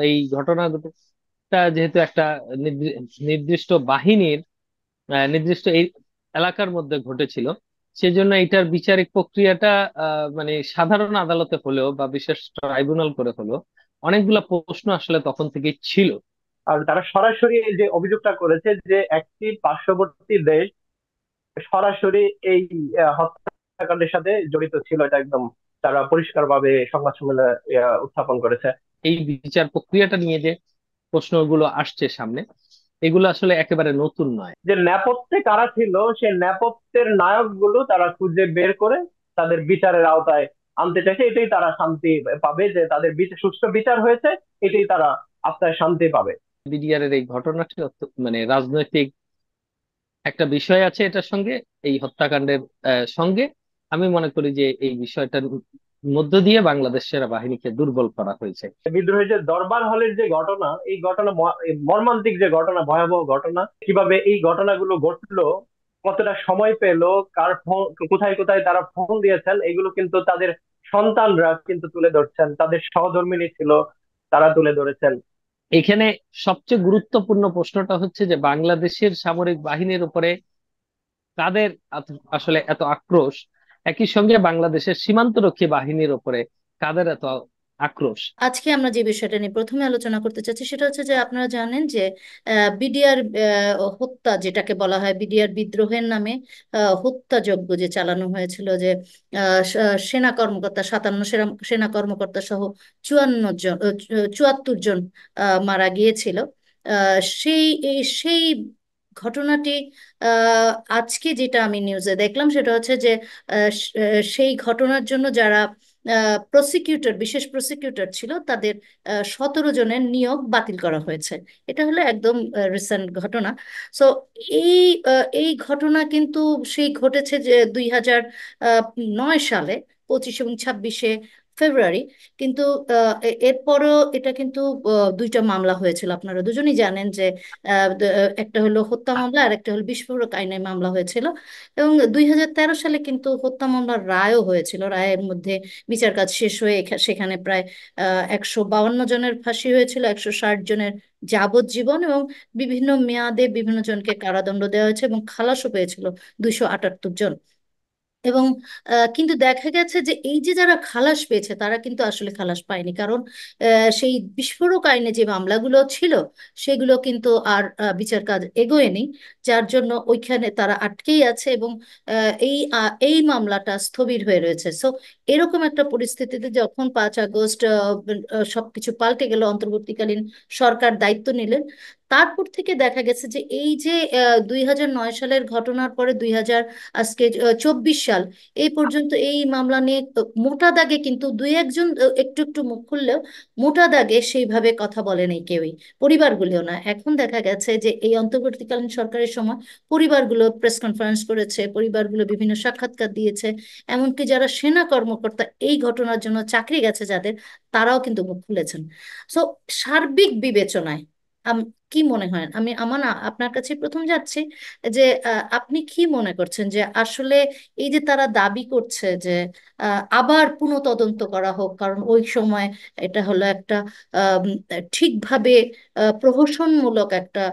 এই ঘটনাটা যেহেতু একটা নির্দিষ্ট বাহিনীর নির্দিষ্ট এই এলাকার মধ্যে ঘটেছিল, সেজন্য এটার বিচারিক প্রক্রিয়াটা মানে সাধারণ আদালতে হলেও বা বিশেষ ট্রাইব্যুনাল করে হলেও অনেকগুলা প্রশ্ন আসলে তখন থেকেই ছিল। আর তারা সরাসরি এই যে অভিযোগটা করেছে যে একটি পার্শ্ববর্তী দেশ সরাসরি এই হত্যাকাণ্ডের সাথে জড়িত ছিল, এটা একদম তারা পরিষ্কারভাবে সংবাদ সম্মেলনে উত্থাপন করেছে। এই বিচার প্রক্রিয়াটা নিয়ে যে প্রশ্নগুলো আসছে সামনে, এগুলো আসলে একেবারে নতুন নয়। যে নেপথ্যে কারা ছিল, সেই নেপথ্যের নায়ক গুলো তারা খুঁজে বের করে তাদের বিচারের আওতায় আনতে চাইছে। এটাই তারা শান্তি পাবে, যে তাদের সুষ্ঠু বিচার হয়েছে, এটাই তারা আত্মায় শান্তি পাবে। বিডিআর এর এই ঘটনাটি মানে রাজনৈতিক একটা বিষয় আছে এটার সঙ্গে, এই হত্যাকাণ্ডের সঙ্গে। আমি মনে করি যে এই বিষয়টার মধ্য দিয়ে বাংলাদেশ সেনাবাহিনীকে দুর্বল করা হয়েছে। বিদ্রোহের যে দরবার হলের যে ঘটনা, এই ঘটনা এই মর্মান্তিক যে ঘটনা, ভয়াবহ ঘটনা, কিভাবে এই ঘটনাগুলো ঘটলো, কতটা সময় পেলো, কার ফোন, কোথায় কোথায় তারা ফোন দিয়েছেন, এগুলো কিন্তু তাদের সন্তানরা কিন্তু তুলে ধরছেন, তাদের সহধর্মিণী ছিল, তারা তুলে ধরেছেন। এখানে সবচেয়ে গুরুত্বপূর্ণ প্রশ্নটা হচ্ছে যে বাংলাদেশের সামরিক বাহিনীর উপরে কাদের আসলে এত আক্রোশ, একই সঙ্গে বাংলাদেশের সীমান্তরক্ষী বাহিনীর উপরে কাদের এত আক্রোশ। আজকে আমরা যে বিষয়টা নিয়ে প্রথমে আলোচনা করতে চাচ্ছি সেটা হচ্ছে যে আপনারা জানেন যে বিডিআর হত্যা, যেটাকে বলা হয় বিডিআর বিদ্রোহের নামে হত্যাযজ্ঞ যে চালানো হয়েছিল, যে সেনা কর্মকর্তা 57 সেনা কর্মকর্তা সহ 54 জন 74 জন মারা গিয়েছিল। সেই ঘটনাটি আজকে যেটা আমি নিউজে দেখলাম সেটা হচ্ছে যে সেই ঘটনার জন্য যারা প্রসিকিউটর, বিশেষ প্রসিকিউটর ছিল, তাদের 17 জনের নিয়োগ বাতিল করা হয়েছে। এটা হলো একদম রিসেন্ট ঘটনা। সো এই এই ঘটনা কিন্তু সেই ঘটেছে যে 2009 সালে, 25 এবং 26 ফেব্রুয়ারি। কিন্তু এরপরও এটা কিন্তু দুইটা মামলা হয়েছিল। আপনারা দুজনেই জানেন যে একটা হলো হত্যা মামলা আর একটা হলো বিস্ফোরক আইনে মামলা হয়েছিল। এবং 2013 সালে কিন্তু হত্যা মামলার রায়ও হয়েছিল। রায়ের মধ্যে বিচার কাজ শেষ হয়ে সেখানে প্রায় 152 জনের ফাঁসি হয়েছিল, 160 জনের যাবজ্জীবন, এবং বিভিন্ন মেয়াদে বিভিন্ন জনকে কারাদণ্ড দেওয়া হয়েছে, এবং খালাসও পেয়েছিল 278 জন। এবং কিন্তু দেখা গেছে যে এই যে যারা খালাস পেয়েছে তারা কিন্তু আসলে খালাস পায়নি, কারণ সেই বিস্ফোরক আইনে যে মামলাগুলো ছিল সেগুলো কিন্তু আর বিচার কাজ এগোয়নি, যার জন্য ওইখানে তারা আটকেই আছে। এবং এই মামলাটা স্থবির হয়ে রয়েছে। সো এরকম একটা পরিস্থিতিতে যখন 5 আগস্ট সবকিছু পাল্টে গেল, অন্তর্বর্তীকালীন সরকার দায়িত্ব নিলেন, তারপর থেকে দেখা গেছে যে এই যে 2009 সালের ঘটনার পরে আজকে 24 সাল এই পর্যন্ত এই মামলা নিয়ে মোটা দাগে কিন্তু দুই একজন একটু একটু মুখ খুললেও মোটা দাগে সেইভাবে কথা বলেনি কেউই, পরিবারগুলোও না। এখন দেখা গেছে যে এই অন্তর্বর্তীকালীন সরকারের সময় পরিবারগুলো প্রেস কনফারেন্স করেছে, পরিবারগুলো বিভিন্ন সাক্ষাৎকার দিয়েছে। এমনকি যারা সেনা কর্মকর্তা এই ঘটনার জন্য চাকরি গেছে যাদের, তারাও কিন্তু মুখ খুলেছেন। সো সার্বিক বিবেচনায় কি মনে হয়, আমি আপনার কাছে প্রথম যাচ্ছি যে আপনি কি মনে করছেন যে আসলে এই যে তারা দাবি করছে যে আবার পুনঃ তদন্ত করা হোক, কারণ ওই সময় এটা হলো একটা আম, ঠিকভাবে প্রহসনমূলক একটা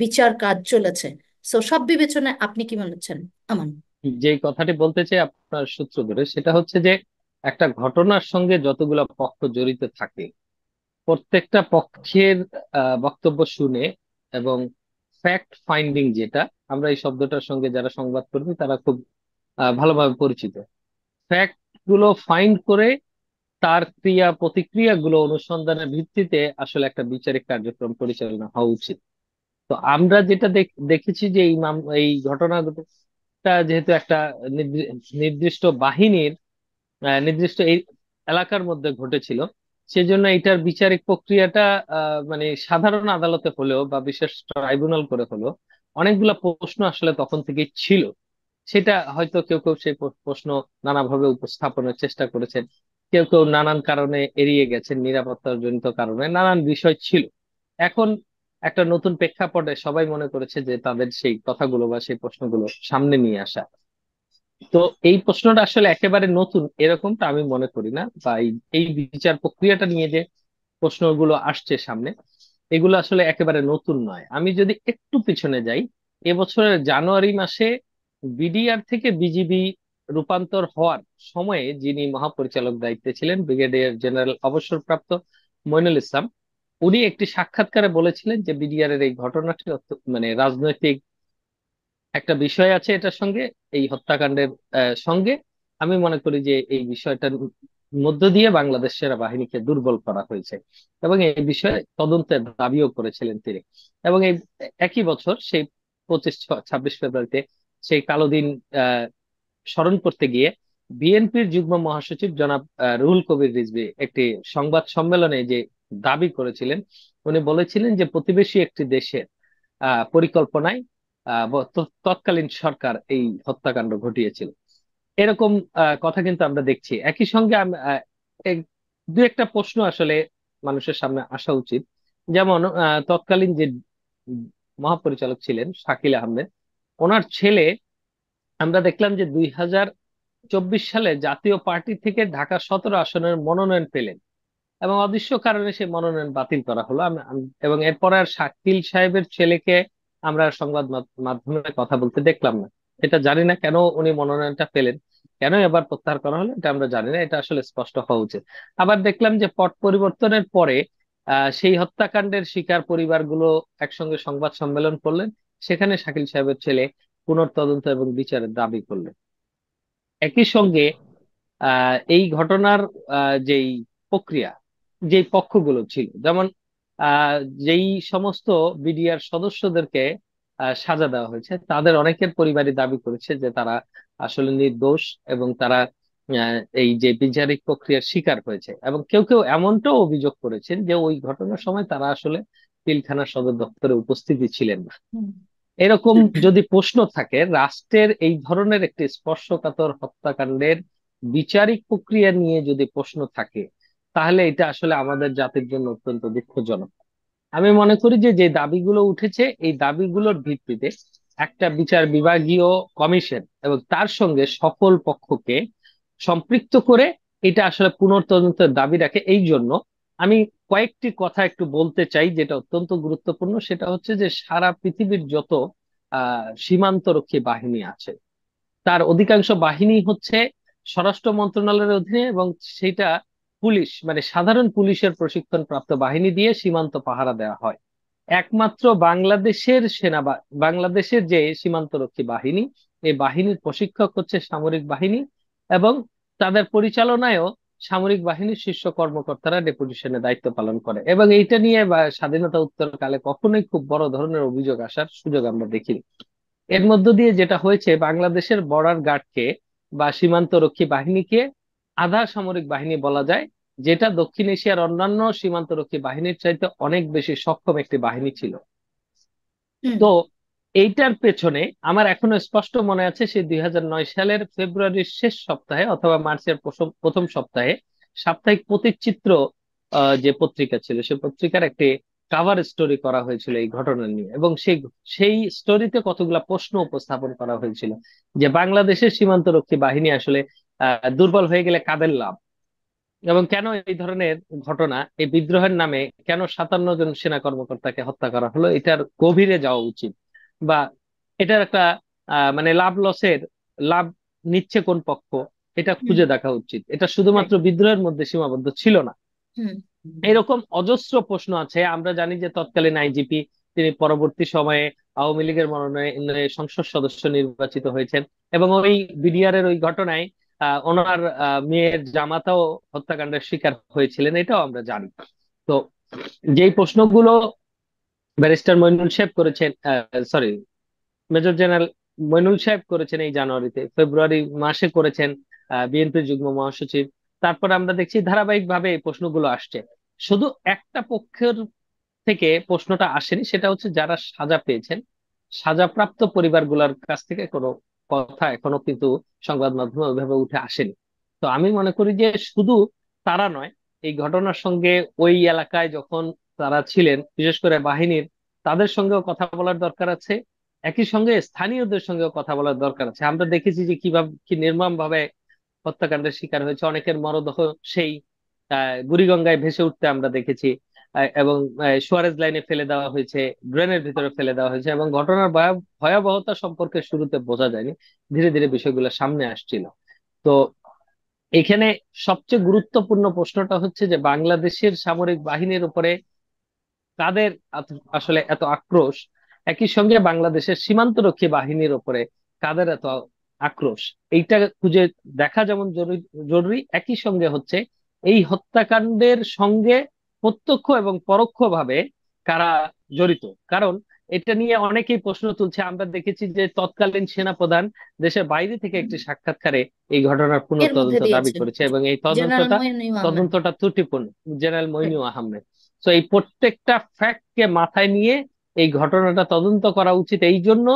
বিচার কাজ চলেছে। সো সব বিবেচনায় আপনি কি মনে হচ্ছেন? আমান। যে কথাটি বলতে চাই আপনার সূত্র ধরে, সেটা হচ্ছে যে একটা ঘটনার সঙ্গে যতগুলা পক্ষ জড়িত থাকে, প্রত্যেকটা পক্ষের বক্তব্য শুনে এবং ফ্যাক্ট ফাইন্ডিং, যেটা আমরা এই শব্দটার সঙ্গে যারা সংবাদকর্মী তারা খুব ভালোভাবে পরিচিত, ফ্যাক্ট গুলো ফাইন্ড করে তার ক্রিয়া প্রতিক্রিয়া গুলো অনুসন্ধানের ভিত্তিতে আসলে একটা বিচারিক কার্যক্রম পরিচালনা হওয়া উচিত। তো আমরা যেটা দেখেছি যে এই ঘটনাটা যেহেতু একটা নির্দিষ্ট বাহিনীর নির্দিষ্ট এই এলাকার মধ্যে ঘটেছিল, সেজন্য এটার বিচারিক প্রক্রিয়াটা মানে সাধারণ আদালতে হলেও বা বিশেষ ট্রাইব্যুনাল করে হলেও অনেকগুলা প্রশ্ন আসলে তখন থেকেই ছিল। সেটা হয়তো কেউ কেউ সেই প্রশ্ন নানাভাবে উপস্থাপনের চেষ্টা করেছেন, কেউ কেউ নানান কারণে এড়িয়ে গেছেন, নিরাপত্তার জনিত কারণে নানান বিষয় ছিল। এখন একটা নতুন প্রেক্ষাপটে সবাই মনে করেছে যে তাদের সেই কথাগুলো বা সেই প্রশ্নগুলো সামনে নিয়ে আসা। তো এই প্রশ্নটা আসলে একেবারে নতুন এরকমটা আমি মনে করি না, বা এই এই বিচার প্রক্রিয়াটা নিয়ে যে প্রশ্নগুলো আসছে সামনে, এগুলো আসলে একেবারে নতুন নয়। আমি যদি একটু পিছনে যাই, এবছরের জানুয়ারি মাসে বিডিআর থেকে বিজিবি রূপান্তর হওয়ার সময়ে যিনি মহাপরিচালক দায়িত্বে ছিলেন, ব্রিগেডিয়ার জেনারেল অবসরপ্রাপ্ত মইনুল ইসলাম, উনি একটি সাক্ষাৎকারে বলেছিলেন যে বিডিআর এর এই ঘটনাটি মানে রাজনৈতিক একটা বিষয় আছে এটার সঙ্গে, এই হত্যাকাণ্ডের সঙ্গে। আমি মনে করি যে এই বিষয়টার মধ্য দিয়ে বাংলাদেশ সেনাবাহিনীকে দুর্বল করা হয়েছে, এবং এই বিষয়ে তদন্তের দাবিও করেছিলেন তিনি। এবং এই একই বছর সেই 25-26 ফেব্রুয়ারিতে সেই কালো দিন আহ স্মরণ করতে গিয়ে বিএনপির যুগ্ম মহাসচিব জনাব রুহুল কবির রিজভী একটি সংবাদ সম্মেলনে যে দাবি করেছিলেন, উনি বলেছিলেন যে প্রতিবেশী একটি দেশের পরিকল্পনায় তৎকালীন সরকার এই হত্যাকাণ্ড ঘটিয়েছিল। এরকম কথা কিন্তু আমরা দেখছি। একই সঙ্গে দু একটা প্রশ্ন আসলে মানুষের সামনে আসা উচিত। যেমন তৎকালীন যে মহাপরিচালক ছিলেন শাকিল আহমেদ, ওনার ছেলে, আমরা দেখলাম যে 2024 সালে জাতীয় পার্টি থেকে ঢাকা 17 আসনের মনোনয়ন পেলেন, এবং অদৃশ্য কারণে সেই মনোনয়ন বাতিল করা হলো। এবং এরপরে আর শাকিল সাহেবের ছেলেকে আমরা সংবাদ মাধ্যমে কথা বলতে দেখলাম না। এটা জানি না কেন উনি মনোনয়নটা পেলেন, কেন এবার প্রত্যাহার করা হলো, এটা আমরা জানি না। এটা আসলে স্পষ্ট হওয়া উচিত। আবার দেখলাম যে পট পরিবর্তনের পরে সেই হত্যাকাণ্ডের শিকার পরিবারগুলো একসঙ্গে সংবাদ সম্মেলন করলেন, সেখানে শাকিল সাহেবের ছেলে পুনর্তদন্ত এবং বিচারের দাবি করলেন। একই সঙ্গে এই ঘটনার যেই প্রক্রিয়া, যেই পক্ষগুলো ছিল, যেমন আহ, যেই সমস্ত বিডিআর সদস্যদেরকে সাজা দেওয়া হয়েছে, তাদের অনেকের পরিবারই দাবি করেছে যে তারা আসলে নির্দোষ, এবং তারা এই যে বিচারিক প্রক্রিয়ার শিকার হয়েছে। এবং কেউ কেউ এমনটাও অভিযোগ করেছেন যে ওই ঘটনার সময় তারা আসলে পিলখানা সদর দপ্তরে উপস্থিতি ছিলেন না। হুম। এরকম যদি প্রশ্ন থাকে, রাষ্ট্রের এই ধরনের একটি স্পর্শকাতর হত্যাকাণ্ডের বিচারিক প্রক্রিয়া নিয়ে যদি প্রশ্ন থাকে, তাহলে এটা আসলে আমাদের জাতির জন্য অত্যন্ত দুঃখজনক। আমি মনে করি যে যে দাবিগুলো উঠেছে, এই দাবিগুলোর ভিত্তিতে একটা বিচার বিভাগীয় কমিশন এবং তার সঙ্গে সকল পক্ষকে সম্পৃক্ত করে এটা আসলে পুনর্তদন্তের দাবি রাখে। এই জন্য আমি কয়েকটি কথা একটু বলতে চাই যেটা অত্যন্ত গুরুত্বপূর্ণ। সেটা হচ্ছে যে সারা পৃথিবীর যত সীমান্তরক্ষী বাহিনী আছে, তার অধিকাংশ বাহিনী হচ্ছে স্বরাষ্ট্র মন্ত্রণালয়ের অধীনে, এবং সেটা পুলিশ মানে সাধারণ পুলিশের প্রশিক্ষণ প্রাপ্ত বাহিনী দিয়ে সীমান্ত পাহারা দেওয়া হয়। একমাত্র বাংলাদেশের যে সীমান্তরক্ষী বাহিনী, এই বাহিনীর প্রশিক্ষক হচ্ছে সামরিক বাহিনী, এবং তাদের পরিচালনায়ও সামরিক বাহিনীর শীর্ষ কর্মকর্তারা ডেপুটেশনে দায়িত্ব পালন করে। এবং এইটা নিয়ে স্বাধীনতা উত্তরকালে কখনোই খুব বড় ধরনের অভিযোগ আসার সুযোগ আমরা দেখিনি। এর মধ্য দিয়ে যেটা হয়েছে, বাংলাদেশের বর্ডার গার্ডকে বা সীমান্তরক্ষী বাহিনীকে আধা সামরিক বাহিনী বলা যায়, যেটা দক্ষিণ এশিয়ার অন্যান্য সীমান্তরক্ষী বাহিনীর চাইতে অনেক বেশি সক্ষম একটি বাহিনী ছিল। হুম। তো এইটার পেছনে আমার এখনো স্পষ্ট মনে আছে, সেই 2009 সালের ফেব্রুয়ারির শেষ সপ্তাহে অথবা মার্চের প্রথম সপ্তাহে সাপ্তাহিক প্রতীকচিত্র যে পত্রিকা ছিল, সেই পত্রিকার একটি কাভার স্টোরি করা হয়েছিল এই ঘটনা নিয়ে, এবং সেই সেই স্টোরিতে কতগুলা প্রশ্ন উপস্থাপন করা হয়েছিল যে বাংলাদেশের সীমান্তরক্ষী বাহিনী আসলে দুর্বল হয়ে গেলে কাদের লাভ, এবং কেন এই ধরনের ঘটনা, এই বিদ্রোহের নামে কেন 57 জন সেনা কর্মকর্তাকে হত্যা করা হলো, এটার গভীরে যাওয়া উচিত। বা এটার একটা মানে লাভ লসের, লাভ নিচ্ছে কোন পক্ষ, এটা হুম। খুঁজে দেখা উচিত। এটা Right. শুধুমাত্র বিদ্রোহের মধ্যে সীমাবদ্ধ ছিল না। হুম। এরকম অজস্র প্রশ্ন আছে। আমরা জানি যে তৎকালীন আইজিপি, তিনি পরবর্তী সময়ে আওয়ামী লীগের মনোনয়নে সংসদ সদস্য নির্বাচিত হয়েছেন, এবং ওই বিডিআর এর ওই ঘটনায় ওনার মেয়ের জামাতাও হত্যাকাণ্ডের শিকার হয়েছিলেন, এটাও আমরা জানি। তো যেই প্রশ্নগুলো ব্যারিস্টার মইনুল সাহেব করেছেন, সরি, মেজর জেনারেল মইনুল সাহেব করেছেন এই জানুয়ারিতে, ফেব্রুয়ারি মাসে করেছেন বিএনপির যুগ্ম মহাসচিব, তারপর আমরা দেখছি ধারাবাহিকভাবে এই প্রশ্নগুলো আসছে। শুধু একটা পক্ষের থেকে প্রশ্নটা আসেনি, সেটা হচ্ছে যারা সাজা পেয়েছেন, সাজাপ্রাপ্ত পরিবারগুলোর কাছ থেকে কোনো কথা এখনো কিন্তু সংবাদ মাধ্যমে ওইভাবে উঠে আসেনি। তো আমি মনে করি যে শুধু তারা নয়, এই ঘটনার সঙ্গে ওই এলাকায় যখন তারা ছিলেন, বিশেষ করে বাহিনীর, তাদের সঙ্গেও কথা বলার দরকার আছে। একই সঙ্গে স্থানীয়দের সঙ্গেও কথা বলার দরকার আছে। আমরা দেখেছি যে কিভাবে কি নির্মম ভাবে হত্যাকাণ্ডের শিকার হয়েছে, অনেকের মরদেহ সেই বুড়িগঙ্গায় ভেসে উঠতে আমরা দেখেছি। এবং সুয়ারেজ লাইনে ফেলে দেওয়া হয়েছে, ড্রেনের ভিতরে ফেলে দেওয়া হয়েছে, এবং ঘটনার ভয়াবহতা সম্পর্কে শুরুতে বোঝা যায়নি, ধীরে ধীরে বিষয়গুলো সামনে আসছিল। তো এখানে সবচেয়ে গুরুত্বপূর্ণ প্রশ্নটা হচ্ছে যে বাংলাদেশের সামরিক বাহিনীর উপরে কাদের আসলে এত আক্রোশ, একই সঙ্গে বাংলাদেশের সীমান্তরক্ষী বাহিনীর উপরে কাদের এত আক্রোশ, এইটা খুঁজে দেখা যেমন জরুরি জরুরি, একই সঙ্গে হচ্ছে এই হত্যাকাণ্ডের সঙ্গে প্রত্যক্ষ এবং পরোক্ষভাবে কারা জড়িত। কারণ এটা নিয়ে অনেকেই প্রশ্ন তুলছে। আমরা দেখেছি যে তৎকালীন সেনাপ্রধান দেশের বাইরে থেকে একটি সাক্ষাৎকারে এই ঘটনার পুনঃ এর মধ্যে তদন্ত দাবি দিয়েছেন করেছে, এবং এই জেনারেল তদন্তটা মইনুল আহমেদ। তদন্তটা ত্রুটিপূর্ণ, জেনারেল মইনু আহমেদ। তো এই প্রত্যেকটা ফ্যাক্টকে মাথায় নিয়ে এই ঘটনাটা তদন্ত করা উচিত, এই জন্য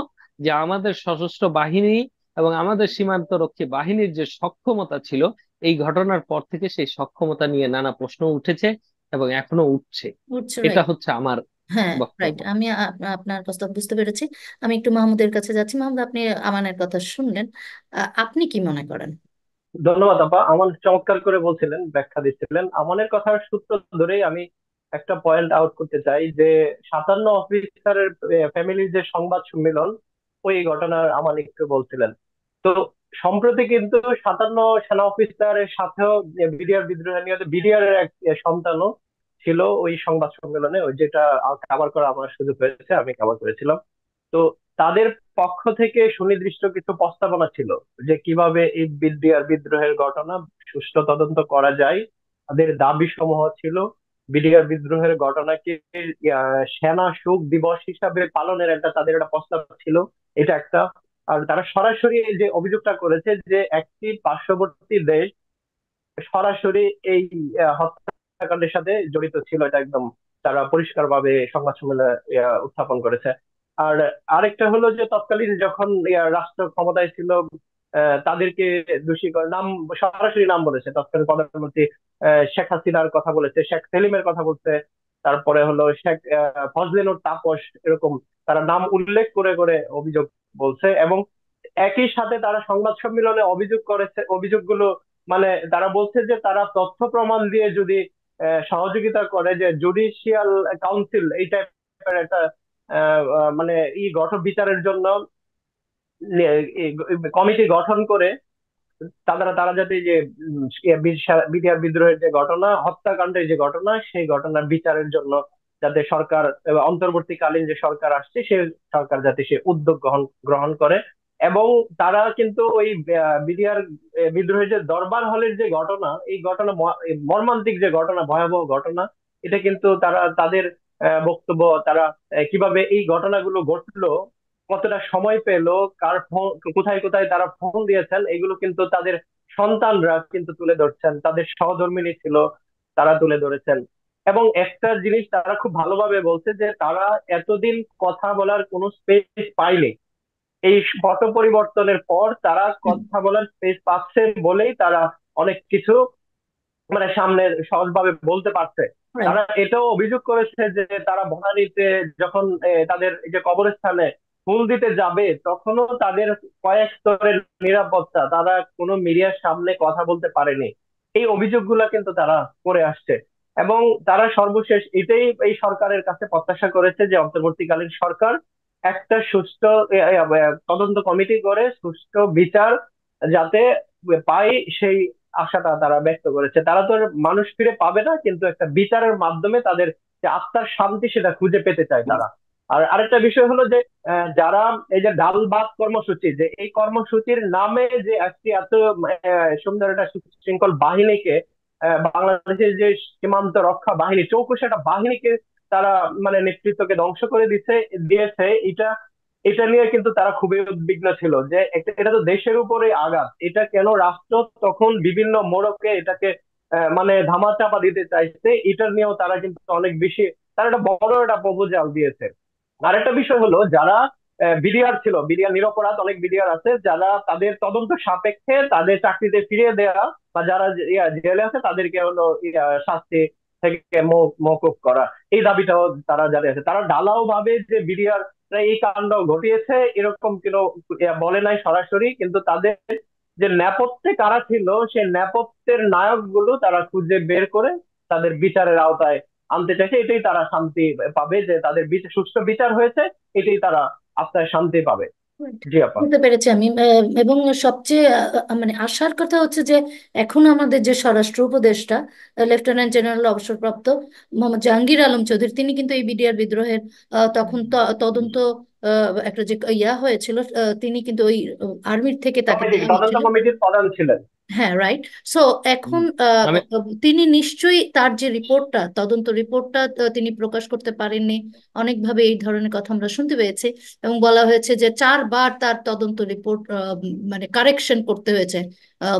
যে আমাদের সশস্ত্র বাহিনী এবং আমাদের সীমান্ত রক্ষী বাহিনীর যে সক্ষমতা ছিল, এই ঘটনার পর থেকে সেই সক্ষমতা নিয়ে নানা প্রশ্ন উঠেছে এবং এখনো উঠছে। উঠছে, এটা রাইট। হচ্ছে আমার হ্যাঁ, রাইট। বক্তব্য। আমি আপনার প্রস্তাব বুঝতে পেরেছি। আমি একটু মাহমুদের কাছে যাচ্ছি। মাহমুদ, আপনি আমানের কথা শুনলেন, আপনি কি মনে করেন? ধন্যবাদ আপা, আমার চমৎকার করে বলছিলেন, ব্যাখ্যা দিচ্ছিলেন। আমানের কথার সূত্র ধরেই আমি একটা পয়েন্ট আউট করতে চাই যে 57 অফিসারের ফ্যামিলির যে সংবাদ সম্মেলন, ওই ঘটনার আমান একটু বলছিলেন। তো সম্প্রতি কিন্তু 57 সেনা অফিসারের সাথেও বিডিআর বিদ্রোহ নিয়ে বিডিআর এর এক সন্তানও ছিল ওই সংবাদ সম্মেলনে, ওই যেটা কভার করা আমার সুযোগ হয়েছে, আমি কভার করেছিলাম। তো তাদের পক্ষ থেকে সুনির্দিষ্ট কিছু প্রস্তাবনা ছিল যে কিভাবে এই বিডিআর বিদ্রোহের ঘটনা সুষ্ঠু তদন্ত করা যায়। তাদের দাবি সমূহ ছিল বিডিআর বিদ্রোহের ঘটনাকে সেনা শোক দিবস হিসাবে পালনের একটা তাদের একটা প্রস্তাব ছিল, এটা একটা। আর তারা সরাসরি এই যে অভিযোগটা করেছে যে একটি পার্শ্ববর্তী দেশ সরাসরি এই হত্যাকাণ্ডের সাথে জড়িত ছিল, এটা একদম তারা পরিষ্কারভাবে সংবাদ সম্মেলনে উত্থাপন করেছে। আর আরেকটা হলো যে তৎকালীন যখন রাষ্ট্র ক্ষমতায় ছিল, তাদেরকে দোষী করে নাম, সরাসরি নাম বলেছে। তৎকালীন প্রধানমন্ত্রী শেখ হাসিনার কথা বলেছে, শেখ সেলিমের কথা বলছে, তারপরে হলো শেখ ফজলেনুর তাপস, এরকম তারা নাম উল্লেখ করে করে অভিযোগ বলছে। এবং একই সাথে তারা সংবাদ সম্মেলনে অভিযোগ করেছে, অভিযোগগুলো মানে তারা বলছে যে তারা তথ্য প্রমাণ দিয়ে যদি সহযোগিতা করে, যে জুডিশিয়াল কাউন্সিল এই টাইপের একটা মানে গঠন বিচারের জন্য কমিটি গঠন করে তারা তারা যাতে যে বিডিআর বিদ্রোহের যে ঘটনা, হত্যাকাণ্ডের যে ঘটনা, সেই ঘটনার বিচারের জন্য যাতে সরকার অন্তর্বর্তীকালীন যে সরকার আসছে, সে সরকার যাতে সে উদ্যোগ গ্রহণ গ্রহণ করে। এবং তারা কিন্তু ওই বিডিআর বিদ্রোহের যে দরবার হলের যে ঘটনা, এই ঘটনা মর্মান্তিক যে ঘটনা, ভয়াবহ ঘটনা, এটা কিন্তু তারা তাদের বক্তব্য, তারা কিভাবে এই ঘটনাগুলো ঘটলো, কতটা সময় পেলো, কার ফোন, কোথায় কোথায় তারা ফোন দিয়েছেন, এগুলো কিন্তু তাদের সন্তানরা কিন্তু তুলে ধরছেন, তাদের সহধর্মিণী ছিল, তারা তুলে ধরেছেন। এবং একটা জিনিস তারা খুব ভালোভাবে বলছে যে তারা এতদিন কথা বলার কোনো স্পেস পায়নি, এই পট পরিবর্তনের পর তারা কথা বলার স্পেস পাচ্ছে বলেই তারা অনেক কিছু মানে সামনে সহজভাবে বলতে পারছে। রাইট। তারা এটাও অভিযোগ করেছে যে তারা বনানীতে যখন তাদের এই যে কবরস্থানে ফুল দিতে যাবে, তখনও তাদের কয়েক স্তরের নিরাপত্তা, তারা কোনো মিডিয়ার সামনে কথা বলতে পারেনি। এই অভিযোগগুলা কিন্তু তারা করে আসছে। এবং তারা সর্বশেষ এটাই এই সরকারের কাছে প্রত্যাশা করেছে যে অন্তর্বর্তীকালীন সরকার একটা সুষ্ঠু তদন্ত কমিটি করে সুষ্ঠু বিচার যাতে পায়, সেই আশাটা তারা ব্যক্ত করেছে। তারা তো আর মানুষ ফিরে পাবে না, কিন্তু একটা বিচারের মাধ্যমে তাদের যে আত্মার শান্তি সেটা খুঁজে পেতে চায় তারা। আর আরেকটা বিষয় হলো যে যারা এই যে ডাল ভাত কর্মসূচি, যে এই কর্মসূচির নামে যে একটি এত সুন্দর একটা সুশৃঙ্খল বাহিনীকে, বাংলাদেশের যে সীমান্ত রক্ষা বাহিনী, চৌকুশ একটা বাহিনীকে তারা মানে নেতৃত্বকে ধ্বংস করে দিয়েছে, এটা এটা নিয়ে কিন্তু তারা খুবই উদ্বিগ্ন ছিল যে এটা তো দেশের উপরে আঘাত, এটা কেন রাষ্ট্র তখন বিভিন্ন মোড়কে এটাকে মানে ধামাচাপা দিতে চাইছে, এটা নিয়েও তারা কিন্তু অনেক বেশি, তারা একটা বড় একটা প্রপোজাল দিয়েছে। আরেকটা বিষয় হলো যারা বিডিআর ছিল, বিডিআর নিরপরাধ অনেক বিডিআর আছে যারা তাদের তদন্ত সাপেক্ষে তাদের চাকরিতে ফিরিয়ে দেওয়া, বা যারা জেলে আছে তাদেরকে হলো শাস্তি থেকে মওকুফ করা, এই দাবিটাও তারা জানিয়ে আছে। তারা ঢালাও ভাবে যে বিডিআর এই কাণ্ড ঘটিয়েছে এরকম কোনো বলে নাই সরাসরি, কিন্তু তাদের যে নেপথ্যে কারা ছিল, সেই নেপথ্যের নায়কগুলো তারা খুঁজে বের করে তাদের বিচারের আওতায় আনতে চাইছে। এটাই তারা শান্তি পাবে, যে তাদের সুষ্ঠু বিচার হয়েছে, এটাই তারা আত্মায় শান্তি পাবে। Right. জি আপা। বুঝতে পেরেছি আমি। এবং সবচেয়ে মানে আশার কথা হচ্ছে যে এখন আমাদের যে স্বরাষ্ট্র উপদেষ্টা লেফটেন্যান্ট জেনারেল অবসরপ্রাপ্ত মোহাম্মদ জাহাঙ্গীর আলম চৌধুরী, তিনি কিন্তু এই বিডিআর বিদ্রোহের তখন তদন্ত একটা যে হয়েছিল, তিনি কিন্তু ওই আর্মির থেকে তাকে কমিটি, দেওয়া তদন্ত হচ্ছিল। কমিটির প্রধান ছিলেন। হ্যাঁ, রাইট। সো এখন আমি তিনি নিশ্চয়ই তার যে রিপোর্টটা, তদন্ত রিপোর্টটা তিনি প্রকাশ করতে পারেননি। অনেকভাবে এই ধরনের কথা আমরা শুনতে পেয়েছি, এবং বলা হয়েছে যে 4 বার তার তদন্ত রিপোর্ট মানে কারেকশন করতে হয়েছে,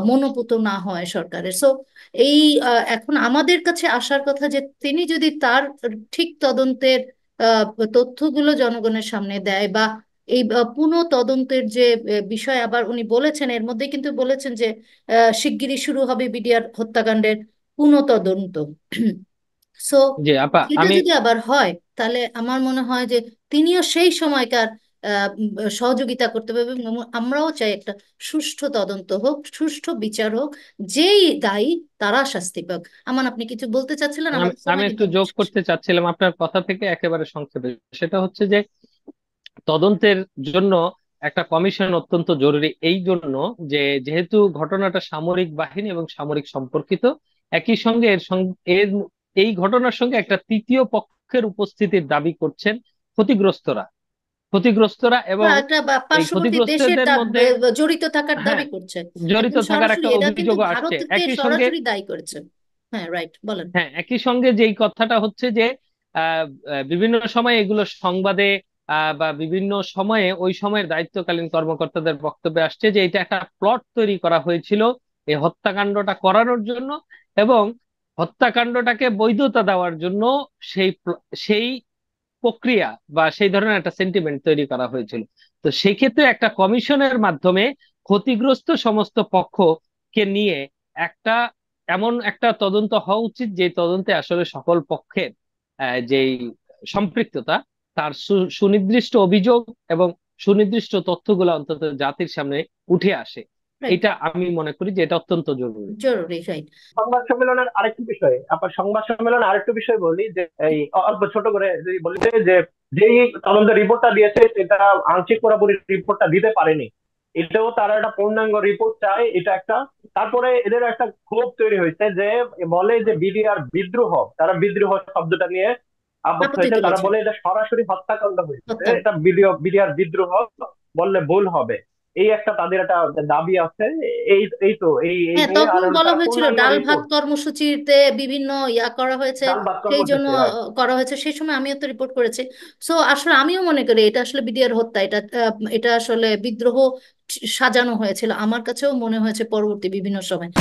মনোপুত না হয় সরকারের। সো এই এখন আমাদের কাছে আসার কথা যে তিনি যদি তার ঠিক তদন্তের আহ, তথ্যগুলো জনগণের সামনে দেয়, বা এই পুনঃ তদন্তের যে বিষয় আবার উনি বলেছেন, এর মধ্যে কিন্তু বলেছেন যে শিগগিরই শুরু হবে বিডিআর হত্যাকাণ্ডের পুনঃতদন্ত। সো জি আপা, এটা আমি যদি আবার হয়, তাহলে আমার মনে হয় যে তিনিও সেই সময়কার সহযোগিতা করতে পারবে, এবং আমরাও চাই একটা সুষ্ঠু তদন্ত হোক, সুষ্ঠু বিচার হোক, যেই দায়ী তারা শাস্তি পাক। আমান, আপনি কিছু বলতে চাচ্ছিলেন, আমি আমাদের আমি সময় কিন্তু একটু অনেক যোগ শেষ। করতে চাচ্ছিলাম আপনার কথা থেকে একেবারে সংক্ষেপে। সেটা হচ্ছে যে তদন্তের জন্য একটা কমিশন অত্যন্ত জরুরি, এই জন্য যে যেহেতু ঘটনাটা সামরিক বাহিনী এবং সামরিক সম্পর্কিত, একই সঙ্গে এর এই ঘটনার সঙ্গে একটা তৃতীয় পক্ষের উপস্থিতির দাবি করছেন ক্ষতিগ্রস্তরা ক্ষতিগ্রস্তরা বা এবং একটা এই পার্শ্ববর্তী দেশের ক্ষতিগ্রস্তদের মধ্যে, জড়িত থাকার হ্যাঁ, দাবি করছে। জড়িত একদম থাকার সরাসরি একটা এটা কিন্তু অভিযোগও আসছে ভারতকে একই সঙ্গে। সরাসরি দায়ী করেছে। হ্যাঁ, রাইট, বলেন। হ্যাঁ, একই সঙ্গে যেই কথাটা হচ্ছে যে বিভিন্ন সময় এগুলো সংবাদে বা বিভিন্ন সময়ে ওই সময়ের দায়িত্বকালীন কর্মকর্তাদের বক্তব্যে আসছে যে এটা একটা প্লট তৈরি করা হয়েছিল এই হত্যাকাণ্ডটা করানোর জন্য, এবং হত্যাকাণ্ডটাকে বৈধতা দেওয়ার জন্য সেই প্রক্রিয়া বা সেই ধরনের একটা সেন্টিমেন্ট তৈরি করা হয়েছিল। তো সেই ক্ষেত্রে একটা কমিশনের মাধ্যমে ক্ষতিগ্রস্ত সমস্ত পক্ষকে নিয়ে একটা এমন একটা তদন্ত হওয়া উচিত, যে তদন্তে আসলে সকল পক্ষের যেই সম্পৃক্ততা, তার সুনির্দিষ্ট অভিযোগ এবং সুনির্দিষ্ট তথ্যগুলো অন্তত জাতির সামনে উঠে আসে। রাইট, এটা আমি মনে করি যে এটা অত্যন্ত জরুরি। জরুরি, রাইট। সংবাদ সম্মেলনের আরেকটি বিষয়, আপনার সংবাদ সম্মেলনে আরেকটু বিষয় বলি, যে এই অল্প ছোট করে যদি বলি, যে যেই তদন্তের রিপোর্টটা দিয়েছে সেটা আংশিক পুরোপুরি রিপোর্টটা দিতে পারেনি। এটাও তারা একটা পূর্ণাঙ্গ রিপোর্ট চায়, এটা একটা। তারপরে এদের একটা ক্ষোভ তৈরি হয়েছে, যে বলে যে বিডিআর বিদ্রোহ, তারা বিদ্রোহ শব্দটা নিয়ে আবদ্ধ আপত্তি হয়েছে। তারা তুলেছে। বলে এটা সরাসরি হত্যাকাণ্ড হয়েছে, হত্যা। এটা বিডিআর বিদ্রোহ বললে ভুল হবে। এই একটা তাদের একটা দাবি আছে। এই এই তো এই এই হ্যাঁ, নিয়ে আর তখন হলো বলা তারা হয়েছিল পূর্ণাঙ্গ ডাল ভাত রিপোর্ট। কর্মসূচিতে বিভিন্ন করা হয়েছে, ডাল ভাত সেই জন্য কর্মসূচি, রাইট। করা হয়েছে, সেই সময় আমিও তো রিপোর্ট করেছি। সো আসলে আমিও মনে করি এটা আসলে বিডিআর হত্যা, এটা এটা আসলে বিদ্রোহ সাজানো হয়েছিল, আমার কাছেও মনে হয়েছে পরবর্তী বিভিন্ন সময়।